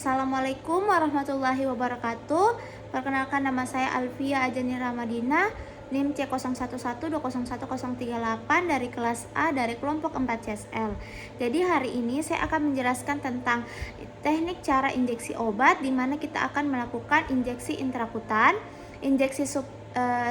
Assalamualaikum warahmatullahi wabarakatuh. Perkenalkan, nama saya Alfia Ajani Ramadina, NIM C0112011038 dari kelas A dari kelompok 4 CSL. Jadi hari ini saya akan menjelaskan tentang teknik cara injeksi obat, di mana kita akan melakukan injeksi intrakutan, injeksi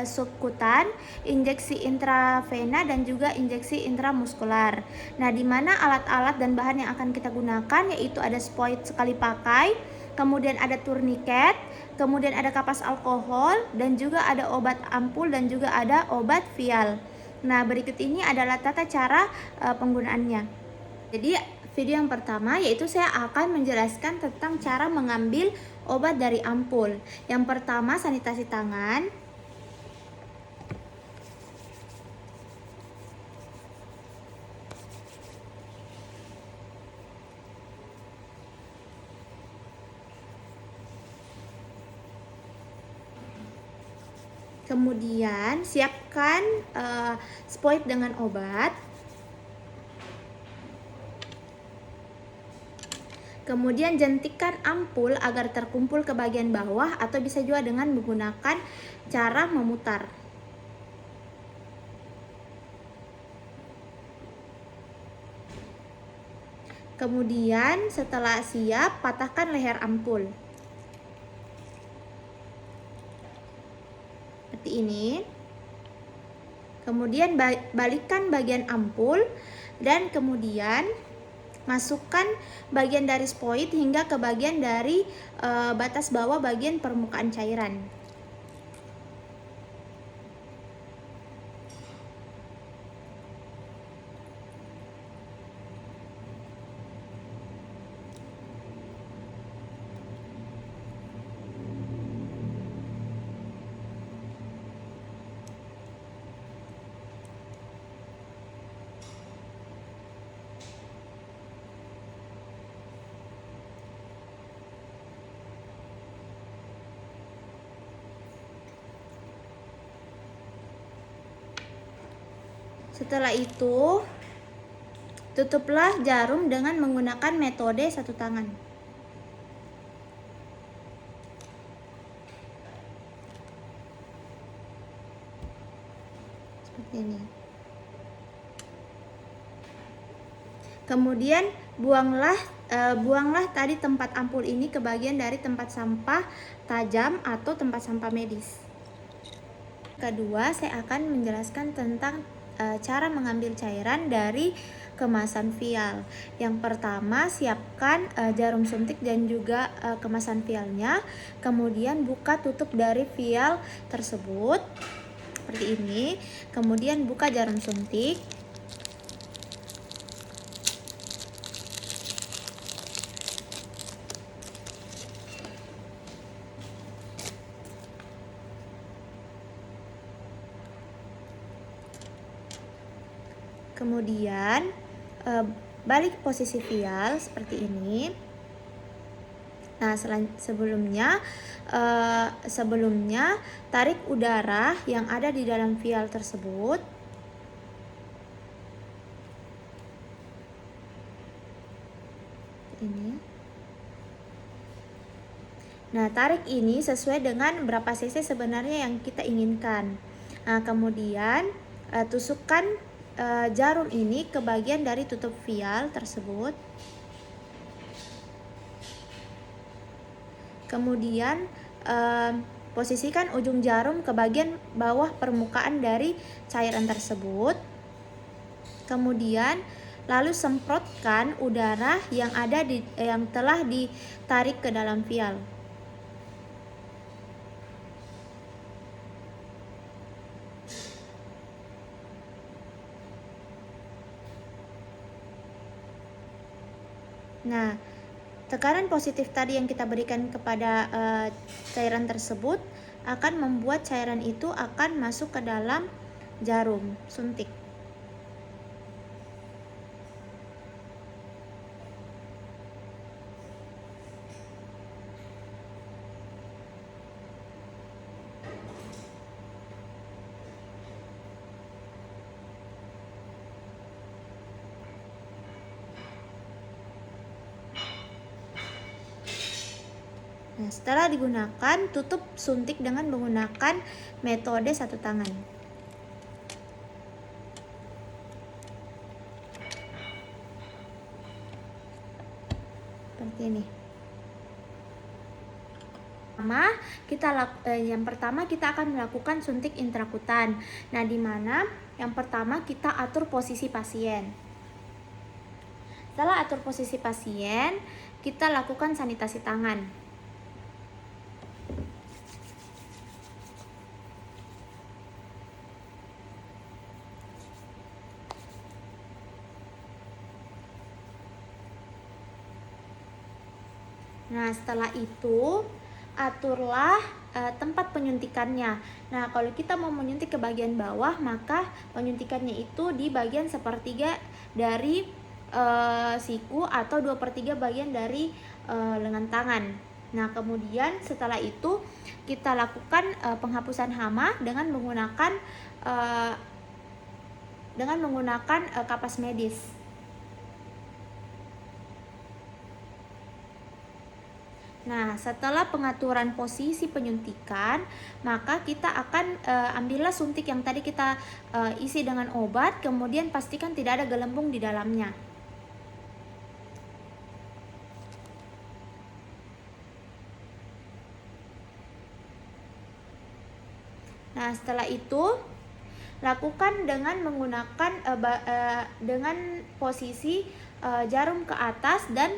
subkutan, injeksi intravena, dan juga injeksi intramuskular. Nah, di mana alat-alat dan bahan yang akan kita gunakan yaitu ada spoit sekali pakai, kemudian ada turniket, kemudian ada kapas alkohol, dan juga ada obat ampul dan juga ada obat vial. Nah, berikut ini adalah tata cara penggunaannya. Jadi video yang pertama yaitu saya akan menjelaskan tentang cara mengambil obat dari ampul. Yang pertama, sanitasi tangan. Kemudian siapkan spoit dengan obat. Kemudian jentikan ampul agar terkumpul ke bagian bawah, atau bisa juga dengan menggunakan cara memutar. Kemudian setelah siap, patahkan leher ampul. Seperti ini. Kemudian balikkan bagian ampul dan kemudian masukkan bagian dari spoit hingga ke bagian dari batas bawah bagian permukaan cairan. Setelah itu, tutuplah jarum dengan menggunakan metode satu tangan. Seperti ini. Kemudian buanglah tadi tempat ampul ini ke bagian dari tempat sampah tajam atau tempat sampah medis. Kedua, saya akan menjelaskan tentang cara mengambil cairan dari kemasan vial. Yang pertama, siapkan jarum suntik dan juga kemasan vialnya. Kemudian buka tutup dari vial tersebut seperti ini. Kemudian buka jarum suntik. Kemudian balik posisi vial seperti ini. Nah, sebelumnya tarik udara yang ada di dalam vial tersebut. Ini. Nah, tarik ini sesuai dengan berapa cc sebenarnya yang kita inginkan. Nah, kemudian tusukkan jarum ini ke bagian dari tutup vial tersebut. Kemudian posisikan ujung jarum ke bagian bawah permukaan dari cairan tersebut. Kemudian lalu semprotkan udara yang telah ditarik ke dalam vial. Nah, tekanan positif tadi yang kita berikan kepada cairan tersebut akan membuat cairan itu akan masuk ke dalam jarum suntik. Nah, setelah digunakan, tutup suntik dengan menggunakan metode satu tangan. Seperti ini. Yang pertama kita akan melakukan suntik intrakutan. Nah, di mana yang pertama kita atur posisi pasien. Setelah atur posisi pasien, kita lakukan sanitasi tangan. Nah, setelah itu aturlah tempat penyuntikannya. Nah, kalau kita mau menyuntik ke bagian bawah, maka penyuntikannya itu di bagian sepertiga dari siku atau 2/3 bagian dari lengan tangan. Nah, kemudian setelah itu kita lakukan penghapusan hama dengan menggunakan kapas medis. Nah, setelah pengaturan posisi penyuntikan, maka kita akan ambillah suntik yang tadi kita isi dengan obat, kemudian pastikan tidak ada gelembung di dalamnya. Nah, setelah itu lakukan dengan menggunakan dengan posisi jarum ke atas dan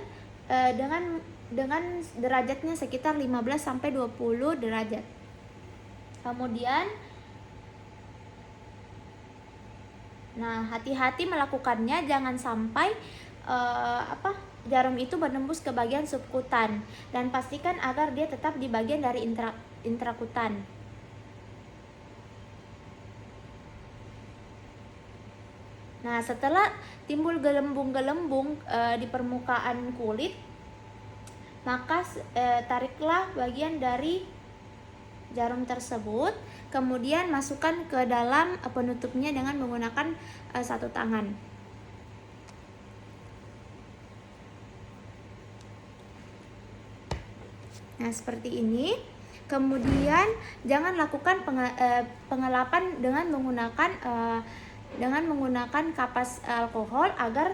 dengan derajatnya sekitar 15-20 derajat. Kemudian hati-hati melakukannya, jangan sampai jarum itu menembus ke bagian subkutan, dan pastikan agar dia tetap di bagian dari intrakutan. Nah, setelah timbul gelembung-gelembung di permukaan kulit, maka tariklah bagian dari jarum tersebut, kemudian masukkan ke dalam penutupnya dengan menggunakan satu tangan. Nah, seperti ini. Kemudian jangan lakukan pengelapan dengan menggunakan kapas alkohol agar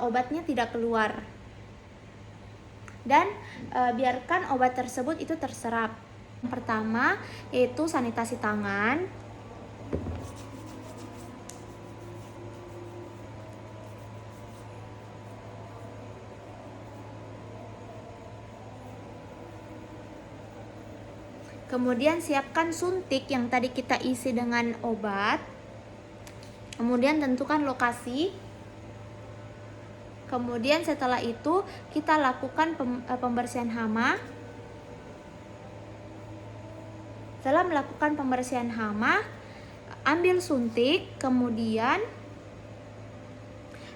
obatnya tidak keluar. Dan biarkan obat tersebut itu terserap. Yang pertama yaitu sanitasi tangan. Kemudian siapkan suntik yang tadi kita isi dengan obat. Kemudian tentukan lokasi. Kemudian setelah itu kita lakukan pembersihan hama. Setelah melakukan pembersihan hama, ambil suntik, kemudian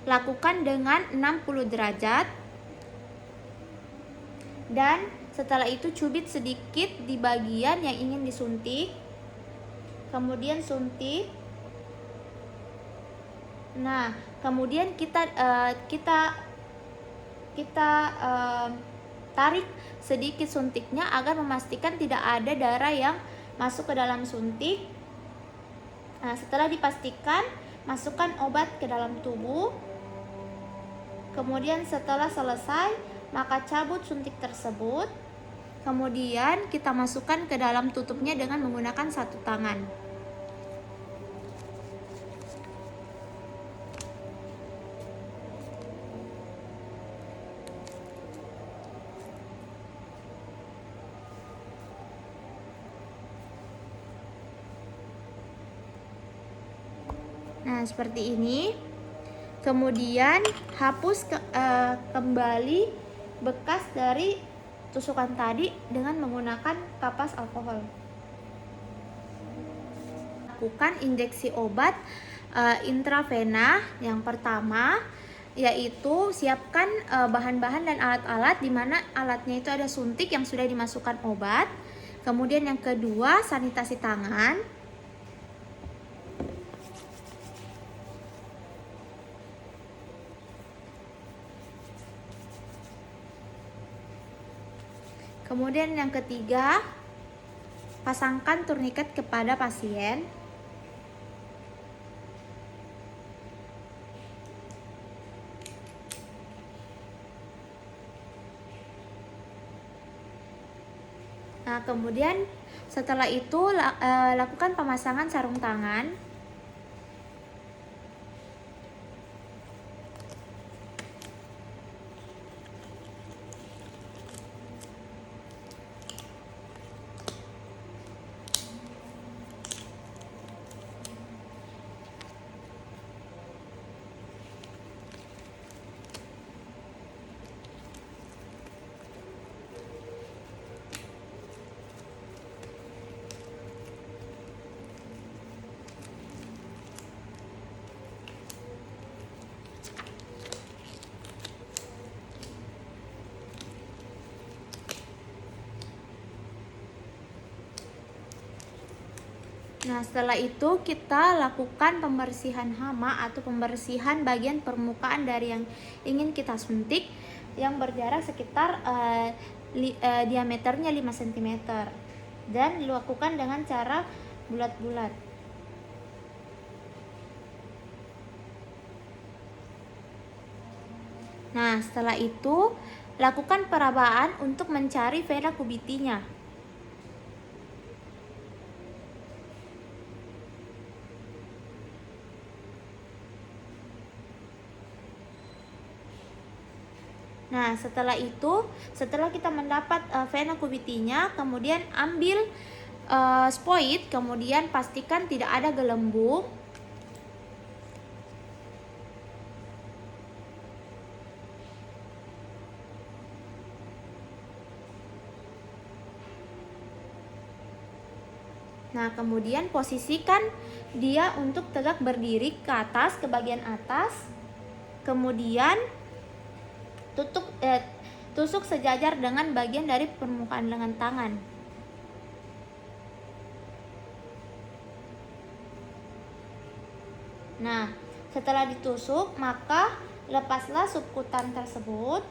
lakukan dengan 60 derajat. Dan setelah itu cubit sedikit di bagian yang ingin disuntik. Kemudian suntik. Nah, kemudian kita tarik sedikit suntiknya agar memastikan tidak ada darah yang masuk ke dalam suntik. Nah, setelah dipastikan, masukkan obat ke dalam tubuh. Kemudian setelah selesai, maka cabut suntik tersebut. Kemudian kita masukkan ke dalam tutupnya dengan menggunakan satu tangan. Nah, seperti ini. Kemudian hapus kembali bekas dari tusukan tadi dengan menggunakan kapas alkohol. Lakukan injeksi obat intravena. Yang pertama yaitu siapkan bahan-bahan dan alat-alat, di mana alatnya itu ada suntik yang sudah dimasukkan obat. Kemudian yang kedua, sanitasi tangan. Kemudian yang ketiga, pasangkan turniket kepada pasien. Nah, kemudian setelah itu lakukan pemasangan sarung tangan. Nah, setelah itu kita lakukan pembersihan hama atau pembersihan bagian permukaan dari yang ingin kita suntik yang berjarak sekitar diameternya 5 cm dan dilakukan dengan cara bulat-bulat. Nah, setelah itu lakukan perabaan untuk mencari vena cubitinya. Nah, setelah itu, setelah kita mendapat vena cubitinya, kemudian ambil spoit, kemudian pastikan tidak ada gelembung. Nah, kemudian posisikan dia untuk tegak berdiri ke atas, ke bagian atas. Kemudian tusuk sejajar dengan bagian dari permukaan lengan tangan. Nah, setelah ditusuk, maka lepaslah subkutan tersebut.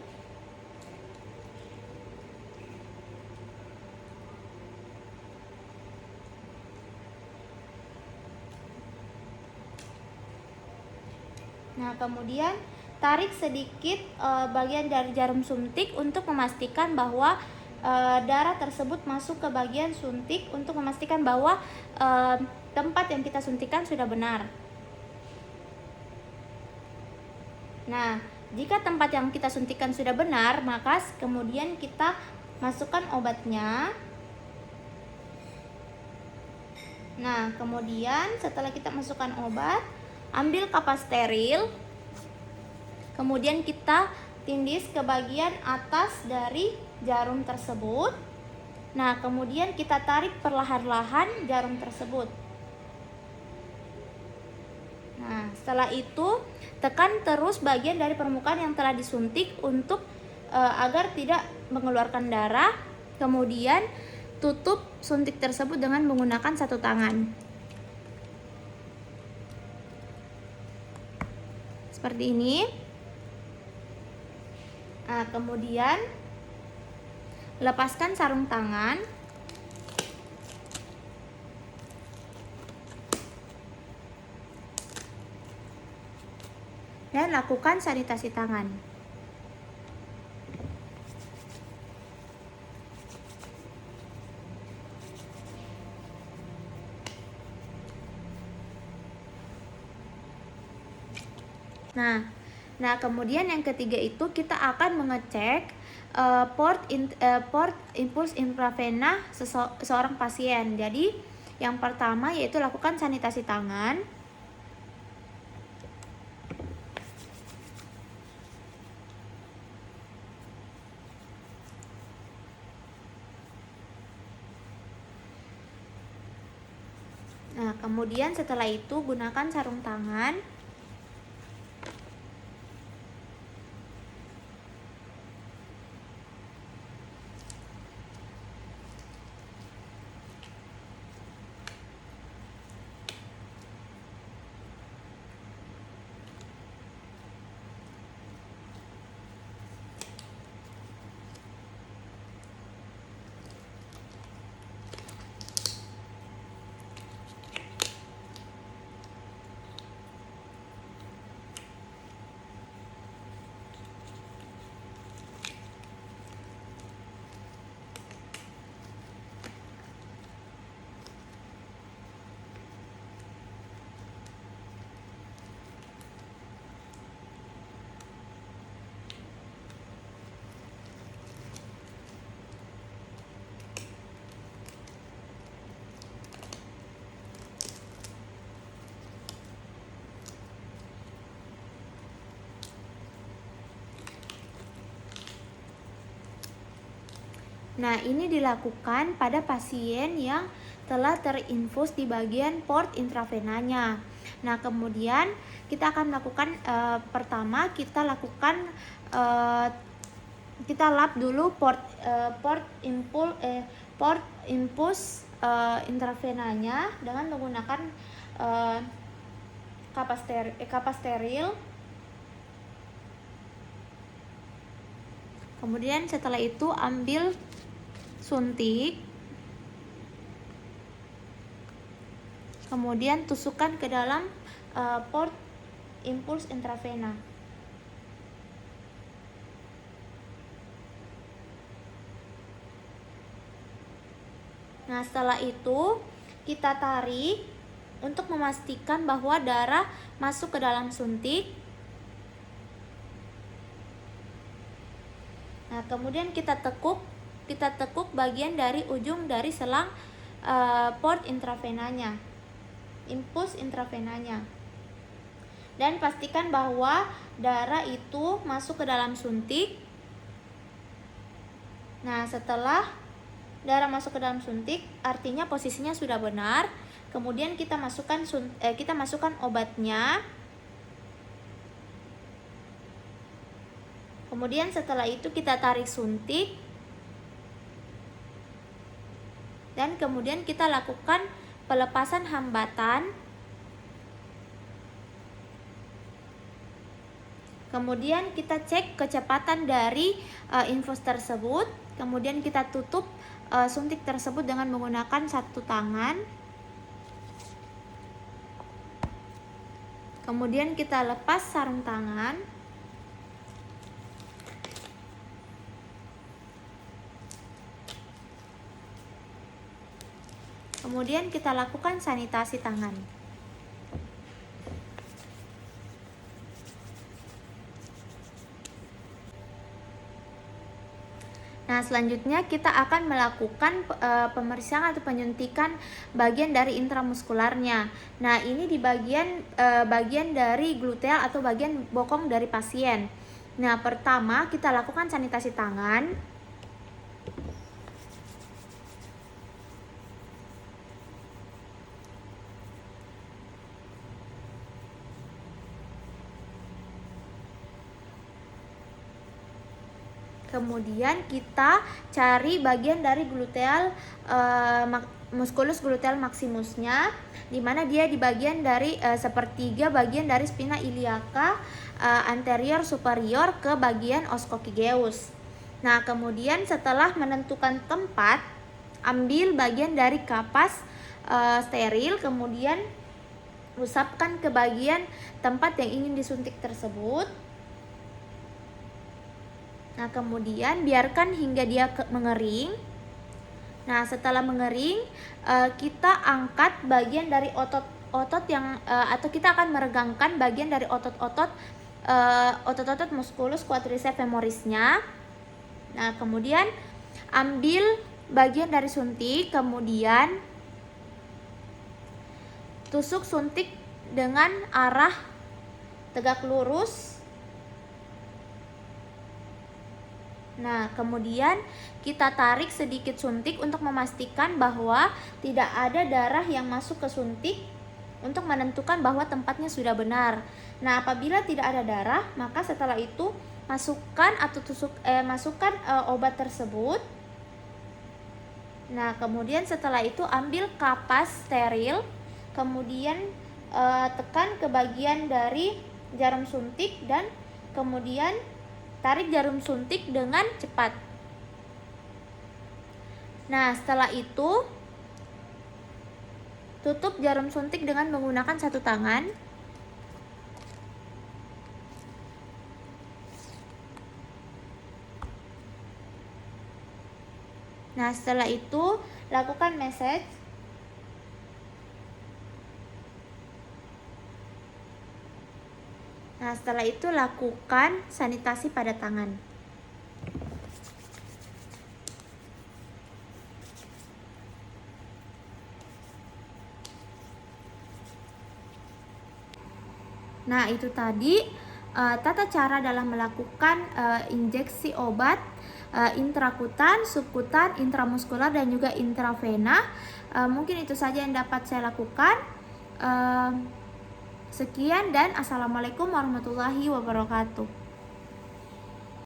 Nah, kemudian tarik sedikit bagian dari jarum suntik untuk memastikan bahwa darah tersebut masuk ke bagian suntik untuk memastikan bahwa tempat yang kita suntikan sudah benar. Nah, jika tempat yang kita suntikan sudah benar, maka kemudian kita masukkan obatnya. Nah, kemudian setelah kita masukkan obat, ambil kapas steril. Kemudian kita tindis ke bagian atas dari jarum tersebut. Nah, kemudian kita tarik perlahan-lahan jarum tersebut. Nah, setelah itu tekan terus bagian dari permukaan yang telah disuntik untuk agar tidak mengeluarkan darah. Kemudian tutup suntik tersebut dengan menggunakan satu tangan. Seperti ini. Nah, kemudian lepaskan sarung tangan. Dan lakukan sanitasi tangan. Nah, kemudian yang ketiga itu kita akan mengecek port impuls intravena seorang pasien. Jadi, yang pertama yaitu lakukan sanitasi tangan. Nah, kemudian setelah itu gunakan sarung tangan. Nah, ini dilakukan pada pasien yang telah terinfus di bagian port intravenanya. Nah, kemudian kita akan melakukan pertama kita lakukan kita lap dulu port impuls intravenanya dengan menggunakan kapas steril. Kemudian setelah itu ambil suntik, kemudian tusukkan ke dalam port impuls intravena. Nah, setelah itu kita tarik untuk memastikan bahwa darah masuk ke dalam suntik. Nah, kemudian kita tekuk bagian dari ujung dari selang port intravenanya, impuls intravenanya. Dan pastikan bahwa darah itu masuk ke dalam suntik. Nah, setelah darah masuk ke dalam suntik, artinya posisinya sudah benar. Kemudian kita masukkan obatnya. Kemudian setelah itu kita tarik suntik. Dan kemudian kita lakukan pelepasan hambatan. Kemudian kita cek kecepatan dari infus tersebut. Kemudian kita tutup suntik tersebut dengan menggunakan satu tangan. Kemudian kita lepas sarung tangan. Kemudian kita lakukan sanitasi tangan. Nah, selanjutnya kita akan melakukan pemeriksaan atau penyuntikan bagian dari intramuskularnya. Nah, ini di bagian dari gluteal atau bagian bokong dari pasien. Nah, pertama kita lakukan sanitasi tangan. Kemudian kita cari bagian dari gluteal musculus gluteal maximusnya, di mana dia di bagian dari sepertiga bagian dari spina iliaca anterior superior ke bagian oscoigeus. Nah, kemudian setelah menentukan tempat, ambil bagian dari kapas steril, kemudian usapkan ke bagian tempat yang ingin disuntik tersebut. Nah, kemudian biarkan hingga dia mengering. Nah, setelah mengering, kita angkat bagian dari otot yang atau kita akan meregangkan bagian dari otot-otot musculus quadriceps femorisnya. Nah, kemudian ambil bagian dari suntik, kemudian tusuk suntik dengan arah tegak lurus. Nah, kemudian kita tarik sedikit suntik untuk memastikan bahwa tidak ada darah yang masuk ke suntik untuk menentukan bahwa tempatnya sudah benar. Nah, apabila tidak ada darah, maka setelah itu masukkan obat tersebut. Nah, kemudian setelah itu ambil kapas steril, kemudian tekan ke bagian dari jarum suntik dan kemudian tarik jarum suntik dengan cepat. Nah, setelah itu tutup jarum suntik dengan menggunakan satu tangan. Nah, setelah itu lakukan massage. Nah, setelah itu lakukan sanitasi pada tangan. Nah, itu tadi tata cara dalam melakukan injeksi obat intrakutan, subkutan, intramuskular dan juga intravena. Mungkin itu saja yang dapat saya lakukan. Sekian dan assalamualaikum warahmatullahi wabarakatuh.